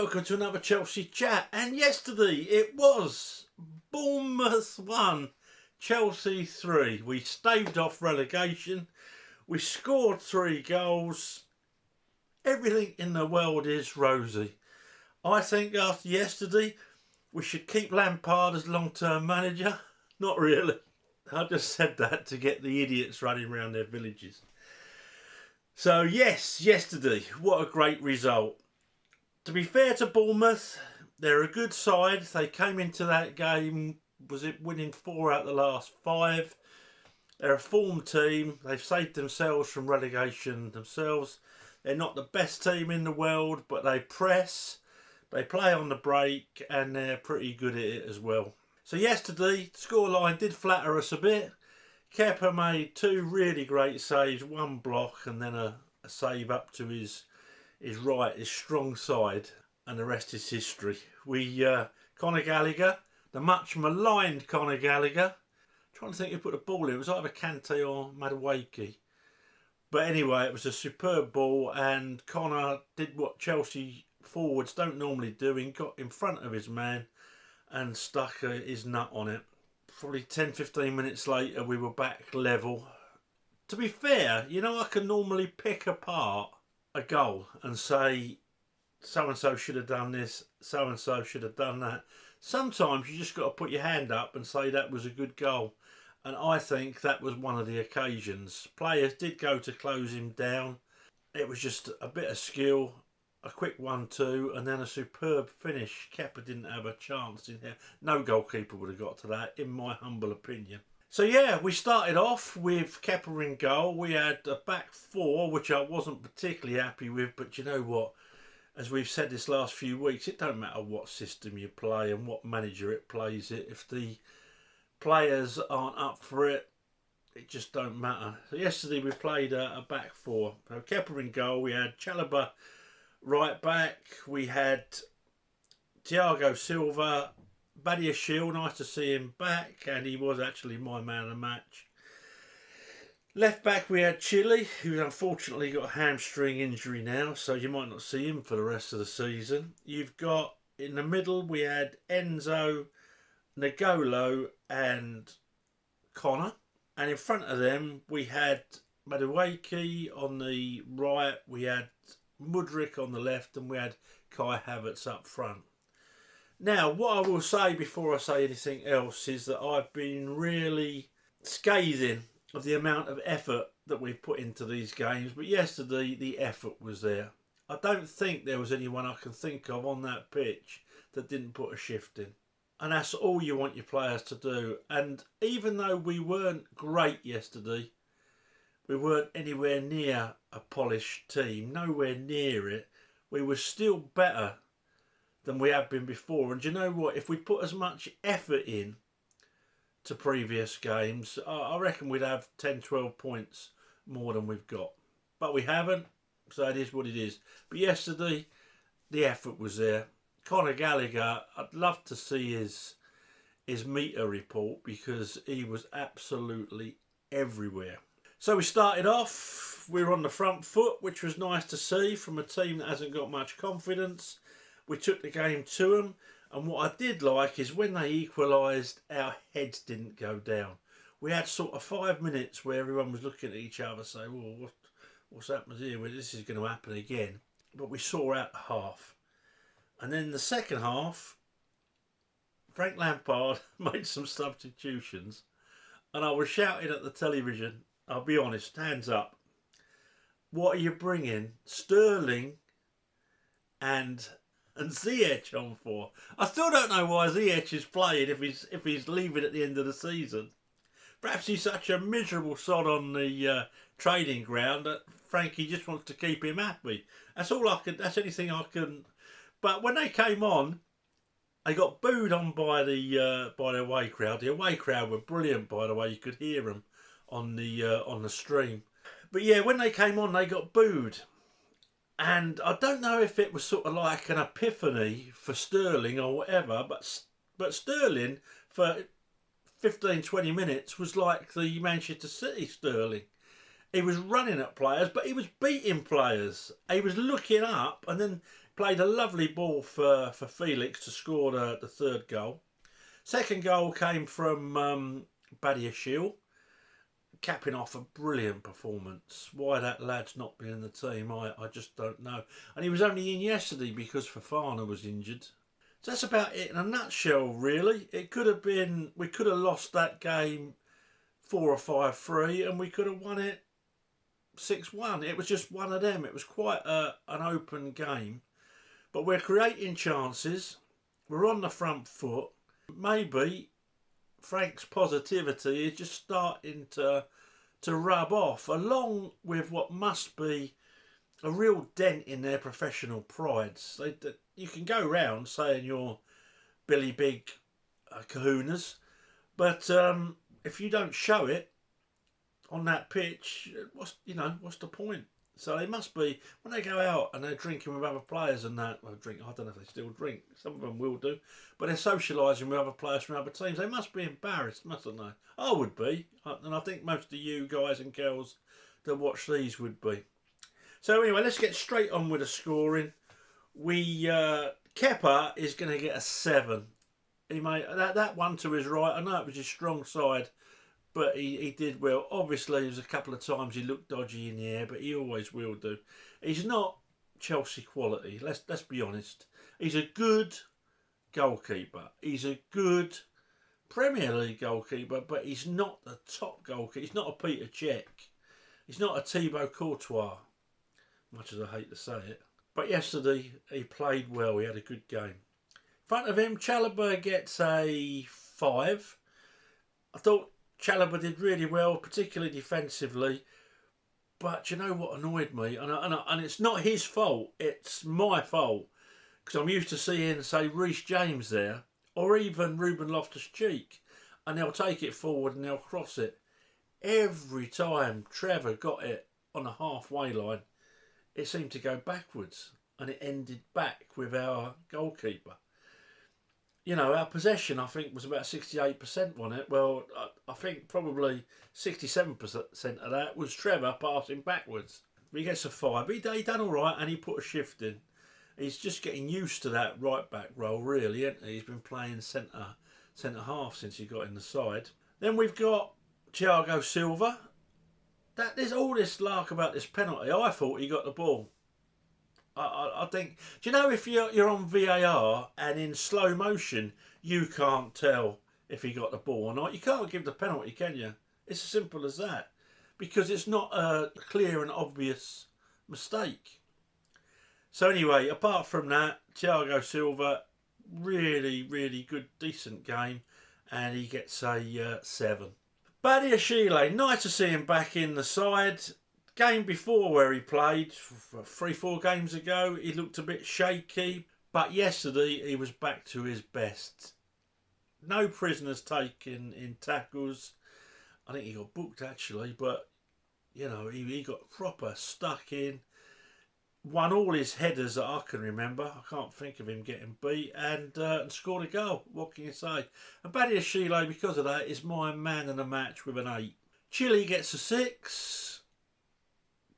welcome to another Chelsea chat. And yesterday it was Bournemouth 1, Chelsea 3. We staved off relegation. We scored 3 goals. Everything in the world is rosy. I think after yesterday we should keep Lampard as long-term manager. Not really. I just said that to get the idiots running around their villages. So yes, yesterday, what a great result. To be fair to Bournemouth, they're a good side. They came into that game, winning 4 out of the last 5. They're a form team. They've saved themselves from relegation themselves. They're not the best team in the world, but they press, they play on the break, and they're pretty good at it as well. So yesterday, scoreline did flatter us a bit. Kepa made 2 really great saves, 1 block, and then a save up to his strong side, and the rest is history. Conor Gallagher, the much maligned Conor Gallagher, trying to think who put the ball in. It was either Kante or Madueke. But anyway, it was a superb ball, and Conor did what Chelsea forwards don't normally do. He got in front of his man and stuck his nut on it. Probably 10-15 minutes later, we were back level. To be fair, I can normally pick apart a goal and say so-and-so should have done this, so-and-so should have done that. Sometimes you just got to put your hand up and say that was a good goal. And I think that was one of the occasions. Players did go to close him down. It was just a bit of skill, a quick 1-2, and then a superb finish. Kepa didn't have a chance in here. No goalkeeper would have got to that, in my humble opinion. So yeah, we started off with Kepa in goal. We had a back 4, which I wasn't particularly happy with, but you know what? As we've said this last few weeks, it don't matter what system you play and what manager it plays it. If the players aren't up for it, it just don't matter. So yesterday we played a back 4. So Kepa in goal. We had Chalobah right back. We had Thiago Silva, Badiashile, nice to see him back, and he was actually my man of the match. Left back we had Chile, who's unfortunately got a hamstring injury now, so you might not see him for the rest of the season. You've got, in the middle, we had Enzo, Nagolo and Conor. And in front of them, we had Madueke on the right, we had Mudryk on the left, and we had Kai Havertz up front. Now, what I will say before I say anything else is that I've been really scathing of the amount of effort that we've put into these games. But yesterday, the effort was there. I don't think there was anyone I can think of on that pitch that didn't put a shift in. And that's all you want your players to do. And even though we weren't great yesterday, we weren't anywhere near a polished team, nowhere near it, we were still better than we have been before. And you know what? If we put as much effort in to previous games, I reckon we'd have 10-12 points more than we've got. But we haven't, so it is what it is. But yesterday, the effort was there. Conor Gallagher, I'd love to see his meter report, because he was absolutely everywhere. So we started off, we were on the front foot, which was nice to see from a team that hasn't got much confidence. We took the game to them, and what I did like is when they equalised, our heads didn't go down. We had sort of 5 minutes where everyone was looking at each other saying, well, what's happened here? Well, this is going to happen again. But we saw out the half. And then the second half, Frank Lampard made some substitutions, and I was shouting at the television, I'll be honest, hands up. What are you bringing Sterling and Ziyech on for? I still don't know why Ziyech is playing if he's leaving at the end of the season. Perhaps he's such a miserable sod on the training ground that Frankie just wants to keep him happy. That's anything I can. But when they came on, they got booed on by the away crowd. The away crowd were brilliant, by the way. You could hear them on the stream. But yeah, when they came on, they got booed. And I don't know if it was sort of like an epiphany for Sterling or whatever, but Sterling for 15-20 minutes was like the Manchester City Sterling. He was running at players, but he was beating players. He was looking up, and then Played a lovely ball for Felix to score the third goal. Second goal came from Badiashile, capping off a brilliant performance. Why that lad's not been in the team, I just don't know. And he was only in yesterday because Fofana was injured. So that's about it in a nutshell, really. It could have been, we could have lost that game 4 or 5-3 and we could have won it 6-1. It was just one of them. It was quite an open game. But we're creating chances. We're on the front foot. Maybe Frank's positivity is just starting to rub off, along with what must be a real dent in their professional prides. You can go round saying you're Billy Big kahunas, but if you don't show it on that pitch, what's the point? So they must be, when they go out and they're drinking with other players and that, well, I don't know if they still drink, some of them will do, but they're socialising with other players from other teams. They must be embarrassed, mustn't they? I would be, and I think most of you guys and girls that watch these would be. So anyway, let's get straight on with the scoring. Kepa is going to get a 7. He made that one to his right. I know it was his strong side, but he did well. Obviously, there was a couple of times he looked dodgy in the air, but he always will do. He's not Chelsea quality. Let's be honest. He's a good goalkeeper. He's a good Premier League goalkeeper, but he's not the top goalkeeper. He's not a Peter Cech. He's not a Thibaut Courtois, much as I hate to say it. But yesterday, he played well. He had a good game. In front of him, Chalobah gets a 5. I thought Chalobah did really well, particularly defensively. But you know what annoyed me? And it's not his fault, it's my fault. Because I'm used to seeing, say, Reece James there, or even Ruben Loftus-Cheek, and they'll take it forward and they'll cross it. Every time Trevor got it on a halfway line, it seemed to go backwards, and it ended back with our goalkeeper. You know, our possession, I think, was about 68% on it. Well, I think probably 67% of that was Trevor passing backwards. He gets a 5. He done all right, and he put a shift in. He's just getting used to that right-back role, really, isn't he? He's been playing centre-half since he got in the side. Then we've got Thiago Silva. There's all this lark about this penalty. I thought he got the ball. I think, do you know, if you're on VAR and in slow motion, you can't tell if he got the ball or not. You can't give the penalty, can you? It's as simple as that. Because it's not a clear and obvious mistake. So anyway, apart from that, Thiago Silva, really, really good, decent game. And he gets a 7. Badiashile, nice to see him back in the side. Game before where he played, 3-4 games ago, he looked a bit shaky. But yesterday, he was back to his best. No prisoners taken in tackles. I think he got booked, actually. But, you know, he got proper stuck in. Won all his headers that I can remember. I can't think of him getting beat. And scored a goal. What can you say? And Badiashile, because of that, is my man of the match with an 8. Chile gets a 6.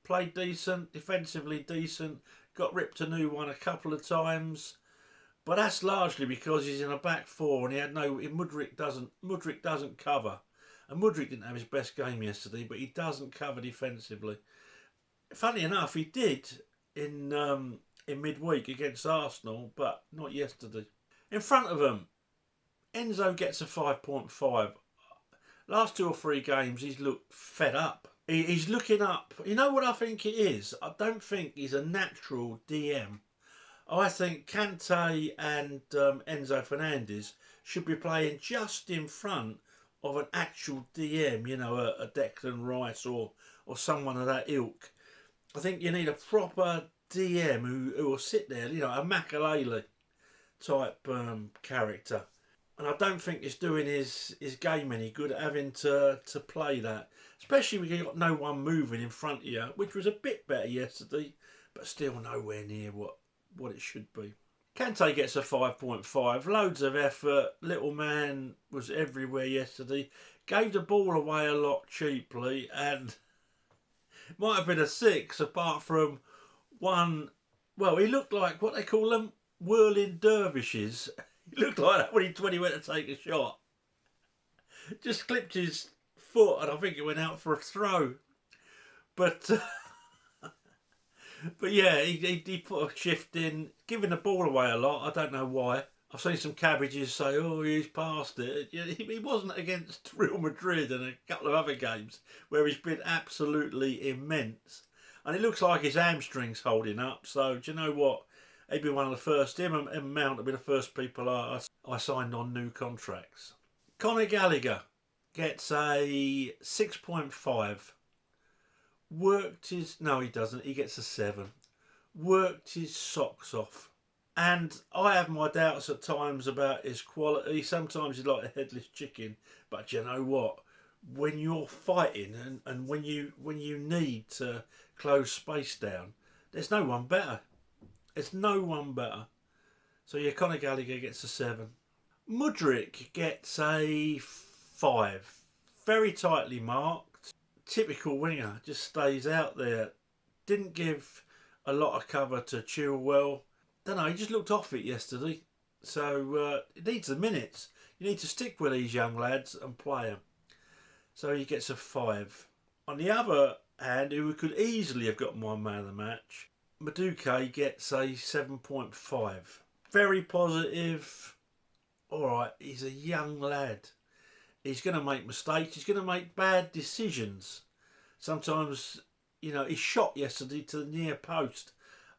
Played decent, defensively decent, got ripped a new one a couple of times, but that's largely because he's in a back 4 and he had Mudryk doesn't cover, and Mudryk didn't have his best game yesterday, but he doesn't cover defensively. Funny enough, he did in midweek against Arsenal, but not yesterday. In front of him, Enzo gets a 5.5. Last 2 or 3 games, he's looked fed up. He's looking up. You know what I think it is? I don't think he's a natural DM. I think Kante and Enzo Fernandez should be playing just in front of an actual DM, you know, a Declan Rice or someone of that ilk. I think you need a proper DM who will sit there, you know, a Makalele type character. And I don't think it's doing his game any good having to play that. Especially when you've got no one moving in front of you, which was a bit better yesterday, but still nowhere near what it should be. Kante gets a 5.5. Loads of effort. Little man was everywhere yesterday. Gave the ball away a lot cheaply, and might have been a 6 apart from one Well, he looked like what they call them, whirling dervishes. He looked like that when he went to take a shot. Just clipped his foot, and I think it went out for a throw. But but yeah, he put a shift in, giving the ball away a lot. I don't know why. I've seen some cabbages say, "Oh, he's past it." He wasn't against Real Madrid and a couple of other games where he's been absolutely immense. And it looks like his hamstring's holding up. So do you know what? He'd be one of the first. Him and Mount would be the first people I signed on new contracts. Conor Gallagher gets a 6.5. Worked his... No, he doesn't. He gets a 7. Worked his socks off. And I have my doubts at times about his quality. Sometimes he's like a headless chicken. But you know what? When you're fighting and when you need to close space down, there's no one better. There's no one better. So yeah, Conor Gallagher gets a 7. Mudryk gets a 5. Very tightly marked. Typical winger, just stays out there. Didn't give a lot of cover to Chilwell. Don't know, he just looked off it yesterday. So it needs the minutes. You need to stick with these young lads and play them. So he gets a 5. On the other hand, who could easily have got my man of the match, Madueke gets a 7.5. Very positive. Alright, he's a young lad. He's going to make mistakes. He's going to make bad decisions. Sometimes, he shot yesterday to the near post.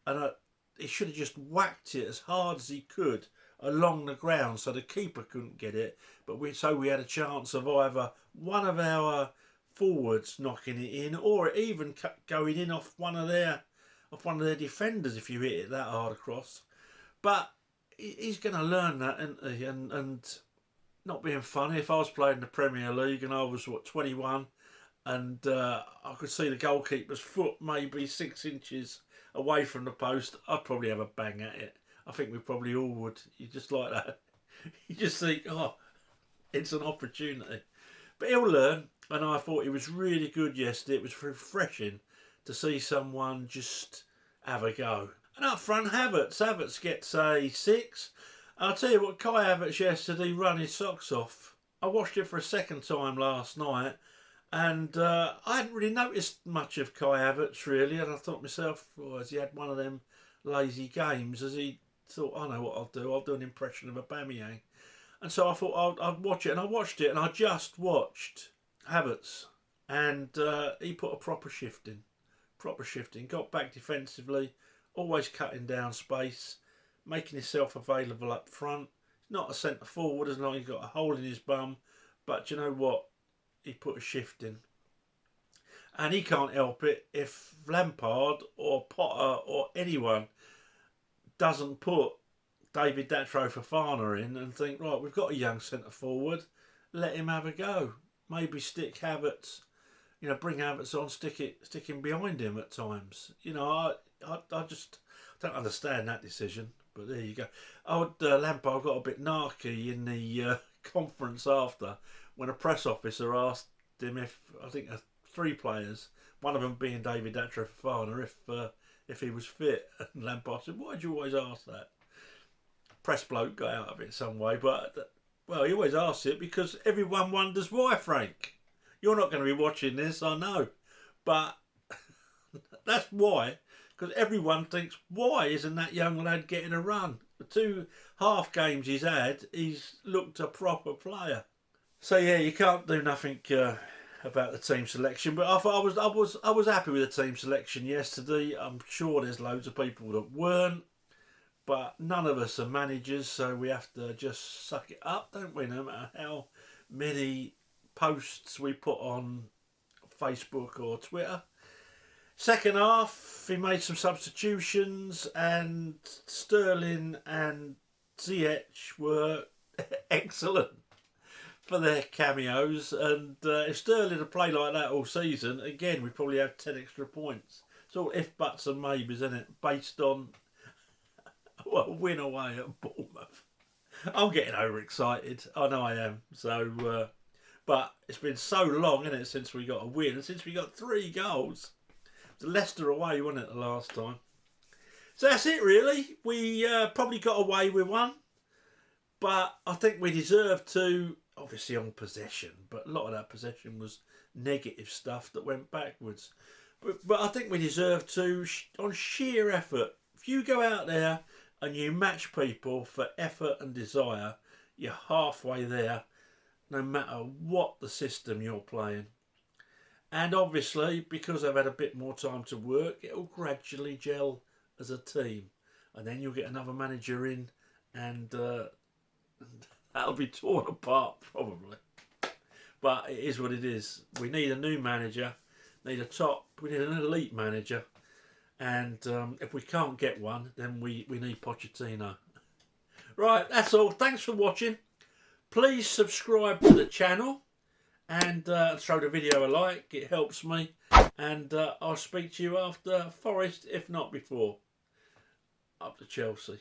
And he should have just whacked it as hard as he could along the ground so the keeper couldn't get it. But we had a chance of either one of our forwards knocking it in, or even going in off one of their defenders if you hit it that hard across. But he's going to learn that, isn't he? And not being funny, if I was playing in the Premier League and I was 21, and I could see the goalkeeper's foot maybe 6 inches away from the post, I'd probably have a bang at it. I think we probably all would. You just like that. You just think, oh, it's an opportunity. But he'll learn, and I thought he was really good yesterday. It was refreshing to see someone just have a go. And up front, Havertz gets a 6. I'll tell you what, Kai Havertz yesterday ran his socks off. I watched it for a second time last night, and I hadn't really noticed much of Kai Havertz really, and I thought to myself, has he had one of them lazy games? Has he thought, I know what I'll do an impression of Aubameyang? And so I thought I'd watch it, and I watched it, and I just watched Havertz, and he put a proper shift in, got back defensively, always cutting down space, making himself available up front. He's not a centre forward as long as he's got a hole in his bum, but you know what? He put a shift in. And he can't help it if Lampard or Potter or anyone doesn't put David Datro Fofana in and think, right, we've got a young centre forward, let him have a go. Maybe stick Havertz, bring Havertz on, stick him behind him at times. I just don't understand that decision. But there you go. Lampard got a bit narky in the conference after when a press officer asked him I think 3 players, one of them being David Datro Fofana, if he was fit. And Lampard said, why do you always ask that? Press bloke got out of it some way, but he always asks it because everyone wonders why, Frank. You're not going to be watching this, I know. But that's why. Because everyone thinks, why isn't that young lad getting a run? The 2 half games he's had, he's looked a proper player. So yeah, you can't do nothing about the team selection. But I thought I was happy with the team selection yesterday. I'm sure there's loads of people that weren't, but none of us are managers, so we have to just suck it up, don't we? No matter how many posts we put on Facebook or Twitter. Second half, he made some substitutions, and Sterling and Ziyech were excellent for their cameos. And if Sterling had played like that all season, again, we'd probably have 10 extra points. It's all if, buts and maybes, isn't it? Based on a win away at Bournemouth. I'm getting overexcited. I know I am. So, but it's been so long, isn't it, since we got a win, and since we got 3 goals. Leicester away, wasn't it, the last time? So that's it, really. We probably got away with one, but I think we deserved to, obviously on possession, but a lot of that possession was negative stuff that went backwards. But I think we deserve to, on sheer effort. If you go out there and you match people for effort and desire, you're halfway there, no matter what the system you're playing. And obviously, because they've had a bit more time to work, it'll gradually gel as a team. And then you'll get another manager in, and that'll be torn apart, probably. But it is what it is. We need a new manager, we need an elite manager. And if we can't get one, then we need Pochettino. Right, that's all. Thanks for watching. Please subscribe to the channel and throw the video a like. It helps me. And I'll speak to you after Forest, if not before. Up to Chelsea.